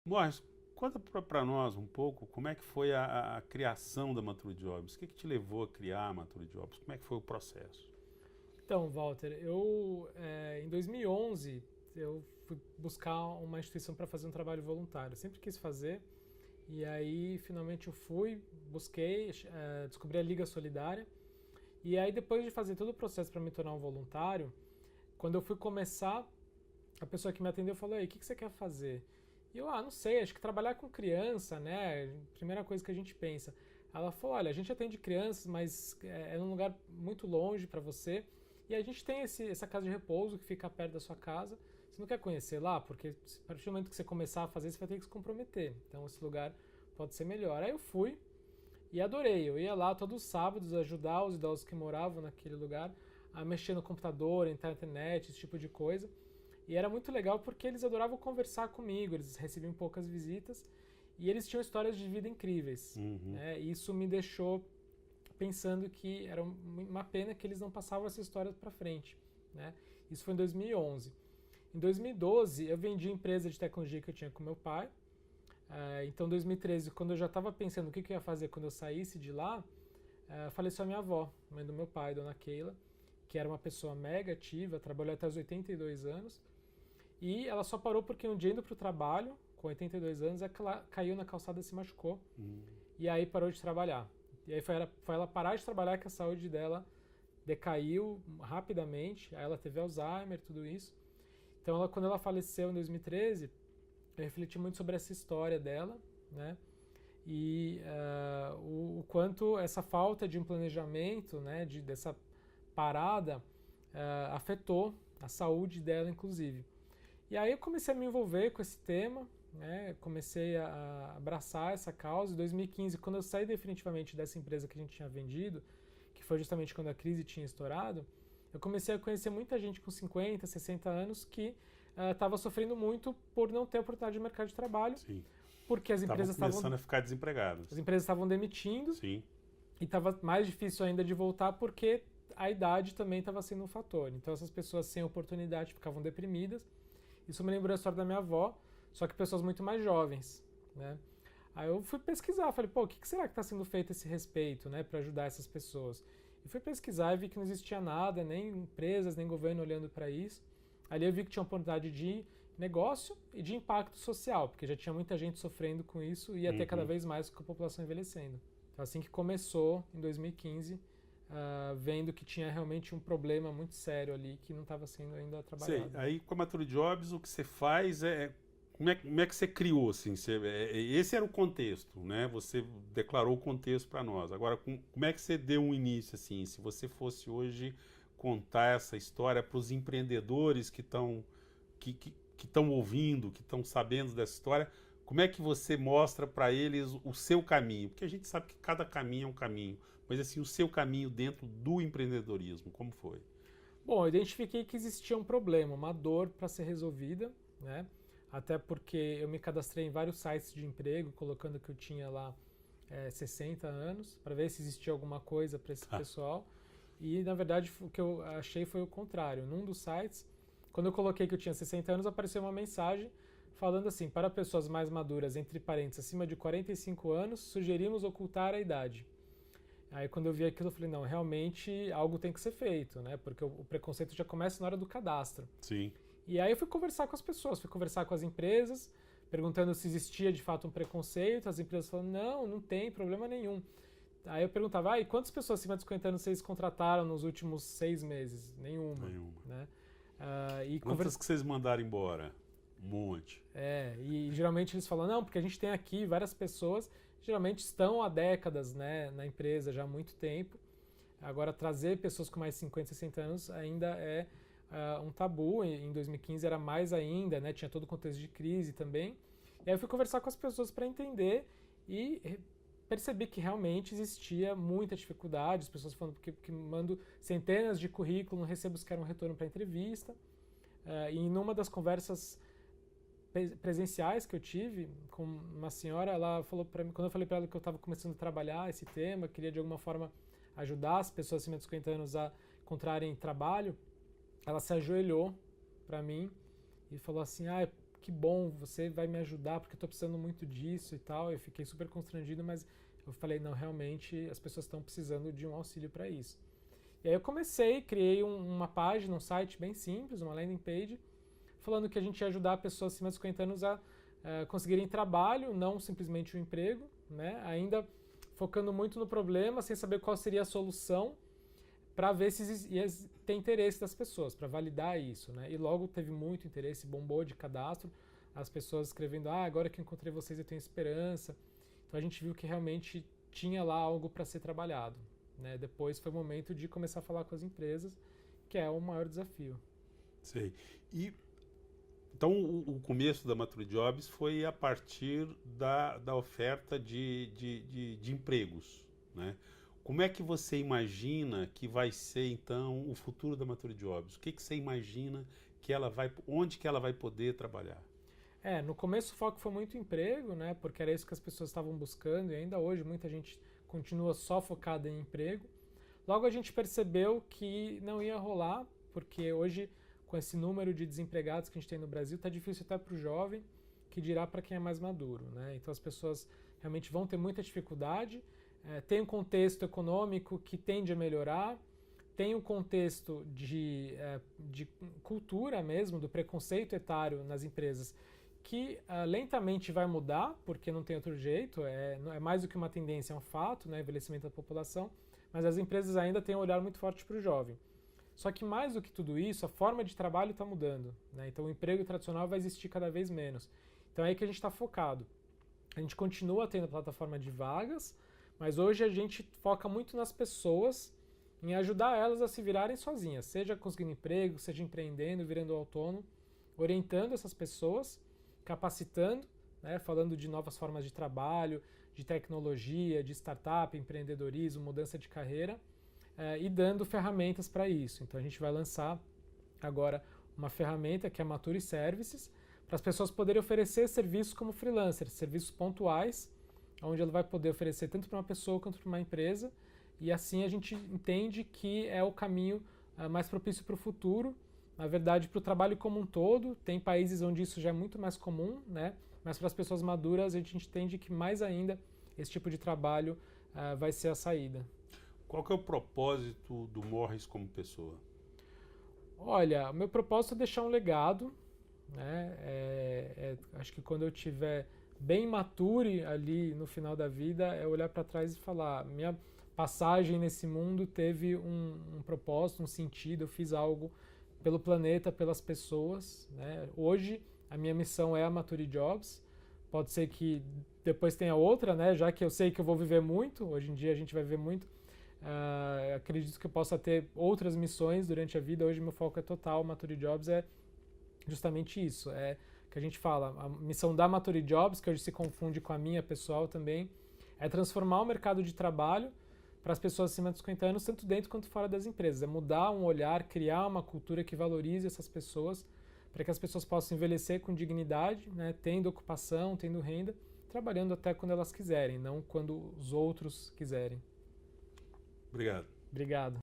Morris, conta para nós um pouco como é que foi a criação da Mature Jobs. O que te levou a criar a Mature Jobs? Como é que foi o processo? Então, Walter, em 2011 eu fui buscar uma instituição para fazer um trabalho voluntário. Eu sempre quis fazer e aí finalmente eu fui, busquei, descobri a Liga Solidária e aí depois de fazer todo o processo para me tornar um voluntário, quando eu fui começar, a pessoa que me atendeu falou: "Aí, o que você quer fazer?" E eu, não sei, acho que trabalhar com criança, né? Primeira coisa que a gente pensa. Ela falou: "Olha, a gente atende crianças, mas é num lugar muito longe para você. E a gente tem essa casa de repouso que fica perto da sua casa. Você não quer conhecer lá? Porque a partir do momento que você começar a fazer, você vai ter que se comprometer. Então esse lugar pode ser melhor." Aí eu fui e adorei. Eu ia lá todos os sábados ajudar os idosos que moravam naquele lugar a mexer no computador, entrar na internet, esse tipo de coisa. E era muito legal porque eles adoravam conversar comigo, eles recebiam poucas visitas e eles tinham histórias de vida incríveis. Uhum. Né? E isso me deixou pensando que era uma pena que eles não passavam essa história para frente. Né? Isso foi em 2011. Em 2012, eu vendi a empresa de tecnologia que eu tinha com meu pai. Então, em 2013, quando eu já estava pensando o que eu ia fazer quando eu saísse de lá, faleceu a minha avó, mãe do meu pai, dona Keila, que era uma pessoa mega ativa, trabalhou até os 82 anos. E ela só parou porque um dia indo para o trabalho, com 82 anos, ela caiu na calçada e se machucou. Uhum. E aí parou de trabalhar. E aí foi ela parar de trabalhar que a saúde dela decaiu rapidamente. Aí ela teve Alzheimer, tudo isso. Então, quando ela faleceu em 2013, eu refleti muito sobre essa história dela, né? E o quanto essa falta de um planejamento, né, dessa parada, afetou a saúde dela, inclusive. E aí eu comecei a me envolver com esse tema, né? Comecei a abraçar essa causa. Em 2015, quando eu saí definitivamente dessa empresa que a gente tinha vendido, que foi justamente quando a crise tinha estourado, eu comecei a conhecer muita gente com 50, 60 anos que estava sofrendo muito por não ter oportunidade de mercado de trabalho, Sim. porque Estavam começando a ficar desempregados. as empresas estavam demitindo Sim. e estava mais difícil ainda de voltar porque a idade também estava sendo um fator. Então essas pessoas sem oportunidade ficavam deprimidas. Isso me lembrou a história da minha avó, só que pessoas muito mais jovens, né? Aí eu fui pesquisar, falei, pô, o que será que está sendo feito a esse respeito, né, para ajudar essas pessoas? E fui pesquisar e vi que não existia nada, nem empresas, nem governo olhando para isso. Ali eu vi que tinha oportunidade de negócio e de impacto social, porque já tinha muita gente sofrendo com isso e ia ter cada Uhum. vez mais com a população envelhecendo. Então, assim que começou, em 2015, vendo que tinha realmente um problema muito sério ali que não estava sendo ainda Sei. trabalhado. Aí com a Mature Jobs o que você faz como é que você criou assim? Esse era o contexto, né? Você declarou o contexto para nós. Agora, como é que você deu um início assim? Se você fosse hoje contar essa história para os empreendedores que estão ouvindo, que estão sabendo dessa história, como é que você mostra para eles o seu caminho? Porque a gente sabe que cada caminho é um caminho, mas assim, o seu caminho dentro do empreendedorismo, como foi? Bom, eu identifiquei que existia um problema, uma dor para ser resolvida, né? Até porque eu me cadastrei em vários sites de emprego, colocando que eu tinha lá 60 anos, para ver se existia alguma coisa para esse Tá. pessoal. E na verdade o que eu achei foi o contrário. Num dos sites, quando eu coloquei que eu tinha 60 anos, apareceu uma mensagem falando assim: para pessoas mais maduras, entre parênteses, acima de 45 anos, sugerimos ocultar a idade. Aí quando eu vi aquilo, eu falei, não, realmente algo tem que ser feito, né? Porque o preconceito já começa na hora do cadastro. Sim. E aí eu fui conversar com as pessoas, fui conversar com as empresas, perguntando se existia de fato um preconceito. As empresas falando, não, não tem problema nenhum. Aí eu perguntava, e quantas pessoas acima de 50 anos vocês contrataram nos últimos 6 meses? Nenhuma, Nenhuma. né? E Quantas que vocês mandaram embora? Um monte. e geralmente eles falam, não, porque a gente tem aqui várias pessoas, geralmente estão há décadas, né, na empresa já há muito tempo. Agora, trazer pessoas com mais de 50, 60 anos ainda é um tabu. Em 2015 era mais ainda, né, tinha todo o contexto de crise também. E aí eu fui conversar com as pessoas para entender e percebi que realmente existia muita dificuldade. As pessoas falando que mando centenas de currículos, não recebo sequer um retorno para entrevista. E numa das conversas presenciais que eu tive com uma senhora, ela falou para mim, quando eu falei para ela que eu estava começando a trabalhar esse tema, queria de alguma forma ajudar as pessoas acima de 50 anos a encontrarem trabalho, ela se ajoelhou para mim e falou assim: que bom, você vai me ajudar porque eu estou precisando muito disso e tal. Eu fiquei super constrangido, mas eu falei, não, realmente as pessoas estão precisando de um auxílio para isso. E aí eu comecei, criei uma página, um site bem simples, uma landing page, falando que a gente ia ajudar pessoas acima de 50 anos a conseguirem trabalho, não simplesmente um emprego, né? Ainda focando muito no problema, sem saber qual seria a solução, para ver se ia ter interesse das pessoas, para validar isso, né? E logo teve muito interesse, bombou de cadastro, as pessoas escrevendo, agora que encontrei vocês eu tenho esperança. Então a gente viu que realmente tinha lá algo para ser trabalhado, né? Depois foi o momento de começar a falar com as empresas, que é o maior desafio. Sei. E então o começo da Mature Jobs foi a partir da oferta de empregos, né? Como é que você imagina que vai ser, então, o futuro da Mature Jobs? O que você imagina que onde que ela vai poder trabalhar? No começo o foco foi muito emprego, né? Porque era isso que as pessoas estavam buscando e ainda hoje muita gente continua só focada em emprego. Logo a gente percebeu que não ia rolar, porque hoje, com esse número de desempregados que a gente tem no Brasil, está difícil até para o jovem, que dirá para quem é mais maduro, né? Então as pessoas realmente vão ter muita dificuldade. Tem um contexto econômico que tende a melhorar, tem um contexto de cultura mesmo, do preconceito etário nas empresas, que lentamente vai mudar, porque não tem outro jeito, é mais do que uma tendência, é um fato, né, envelhecimento da população, mas as empresas ainda têm um olhar muito forte para o jovem. Só que mais do que tudo isso, a forma de trabalho está mudando, né? Então o emprego tradicional vai existir cada vez menos. Então é aí que a gente está focado. A gente continua tendo a plataforma de vagas, mas hoje a gente foca muito nas pessoas, em ajudar elas a se virarem sozinhas, seja conseguindo emprego, seja empreendendo, virando autônomo, orientando essas pessoas, capacitando, né, falando de novas formas de trabalho, de tecnologia, de startup, empreendedorismo, mudança de carreira, e dando ferramentas para isso. Então a gente vai lançar agora uma ferramenta que é a Mature Services, para as pessoas poderem oferecer serviços como freelancer, serviços pontuais, onde ela vai poder oferecer tanto para uma pessoa quanto para uma empresa, e assim a gente entende que é o caminho mais propício para o futuro, na verdade para o trabalho como um todo. Tem países onde isso já é muito mais comum, né? Mas para as pessoas maduras a gente entende que mais ainda esse tipo de trabalho vai ser a saída. Qual que é o propósito do Morris como pessoa? Olha, o meu propósito é deixar um legado, né? Acho que quando eu tiver bem mature ali no final da vida, é olhar para trás e falar, minha passagem nesse mundo teve um propósito, um sentido, eu fiz algo pelo planeta, pelas pessoas, né? Hoje a minha missão é a Mature Jobs, pode ser que depois tenha outra, né? Já que eu sei que eu vou viver muito, hoje em dia a gente vai viver muito, acredito que eu possa ter outras missões durante a vida. Hoje meu foco é total, Mature Jobs é justamente isso, que a gente fala, a missão da Mature Jobs, que hoje se confunde com a minha pessoal também, é transformar o mercado de trabalho para as pessoas acima de 50 anos, tanto dentro quanto fora das empresas. É mudar um olhar, criar uma cultura que valorize essas pessoas, para que as pessoas possam envelhecer com dignidade, né, tendo ocupação, tendo renda, trabalhando até quando elas quiserem, não quando os outros quiserem. Obrigado. Obrigado.